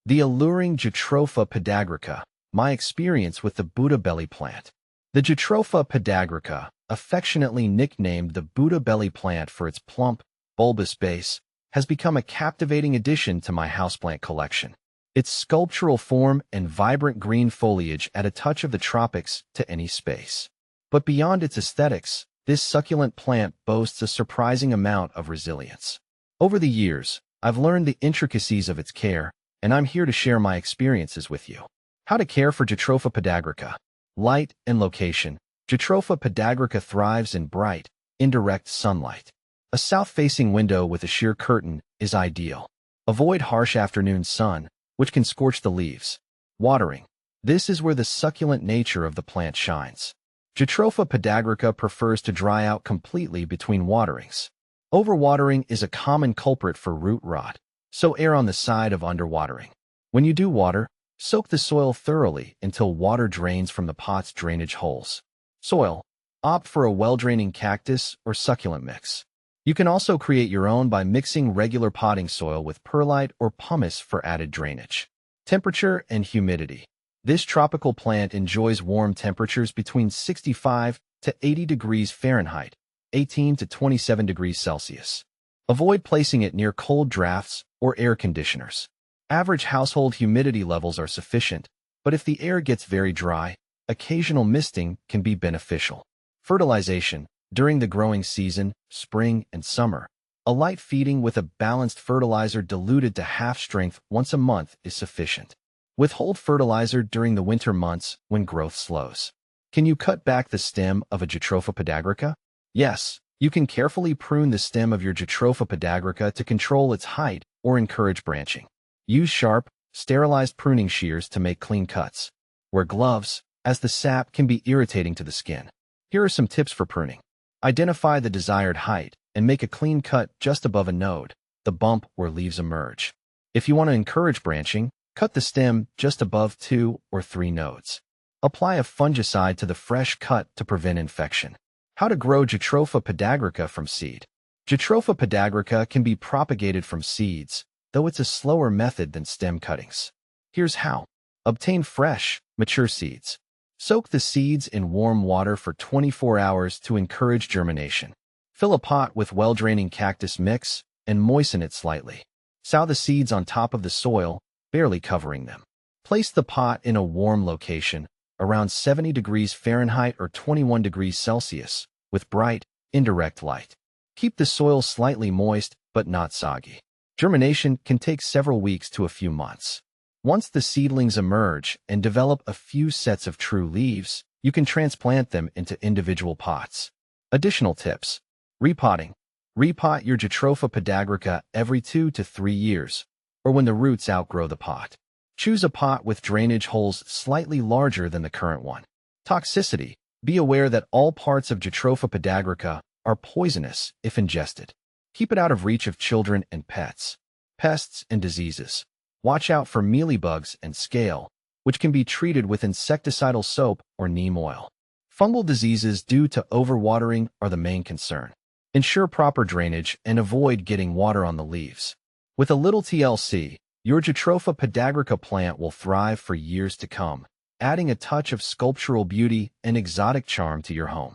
The alluring Jatropha podagrica, my experience with the Buddha belly plant. The Jatropha podagrica, affectionately nicknamed the Buddha belly plant for its plump, bulbous base, has become a captivating addition to my houseplant collection. Its sculptural form and vibrant green foliage add a touch of the tropics to any space. But beyond its aesthetics, this succulent plant boasts a surprising amount of resilience. Over the years, I've learned the intricacies of its care, and I'm here to share my experiences with you. How to care for Jatropha podagrica. Light and location. Jatropha podagrica thrives in bright, indirect sunlight. A south-facing window with a sheer curtain is ideal. Avoid harsh afternoon sun, which can scorch the leaves. Watering. This is where the succulent nature of the plant shines. Jatropha podagrica prefers to dry out completely between waterings. Overwatering is a common culprit for root rot, so err on the side of underwatering. When you do water, soak the soil thoroughly until water drains from the pot's drainage holes. Soil. Opt for a well-draining cactus or succulent mix. You can also create your own by mixing regular potting soil with perlite or pumice for added drainage. Temperature and humidity. This tropical plant enjoys warm temperatures between 65 to 80 degrees Fahrenheit, 18 to 27 degrees Celsius. Avoid placing it near cold drafts or air conditioners. Average household humidity levels are sufficient, but if the air gets very dry, occasional misting can be beneficial. Fertilization. During the growing season, spring and summer, a light feeding with a balanced fertilizer diluted to half strength once a month is sufficient. Withhold fertilizer during the winter months when growth slows. Can you cut back the stem of a Jatropha podagrica? Yes, you can carefully prune the stem of your Jatropha podagrica to control its height or encourage branching. Use sharp, sterilized pruning shears to make clean cuts. Wear gloves, as the sap can be irritating to the skin. Here are some tips for pruning. Identify the desired height and make a clean cut just above a node, the bump where leaves emerge. If you want to encourage branching, cut the stem just above 2 or 3 nodes. Apply a fungicide to the fresh cut to prevent infection. How to grow Jatropha podagrica from seed. Jatropha podagrica can be propagated from seeds, though it's a slower method than stem cuttings. Here's how. Obtain fresh, mature seeds. Soak the seeds in warm water for 24 hours to encourage germination. Fill a pot with well-draining cactus mix and moisten it slightly. Sow the seeds on top of the soil, barely covering them. Place the pot in a warm location, around 70 degrees Fahrenheit or 21 degrees Celsius, with bright, indirect light. Keep the soil slightly moist, but not soggy. Germination can take several weeks to a few months. Once the seedlings emerge and develop a few sets of true leaves, you can transplant them into individual pots. Additional tips. Repotting. Repot your Jatropha podagrica every 2 to 3 years, or when the roots outgrow the pot. Choose a pot with drainage holes slightly larger than the current one. Toxicity. Be aware that all parts of Jatropha podagrica are poisonous if ingested. Keep it out of reach of children and pets. Pests and diseases. Watch out for mealybugs and scale, which can be treated with insecticidal soap or neem oil. Fungal diseases due to overwatering are the main concern. Ensure proper drainage and avoid getting water on the leaves. With a little TLC, your Jatropha podagrica plant will thrive for years to come, adding a touch of sculptural beauty and exotic charm to your home.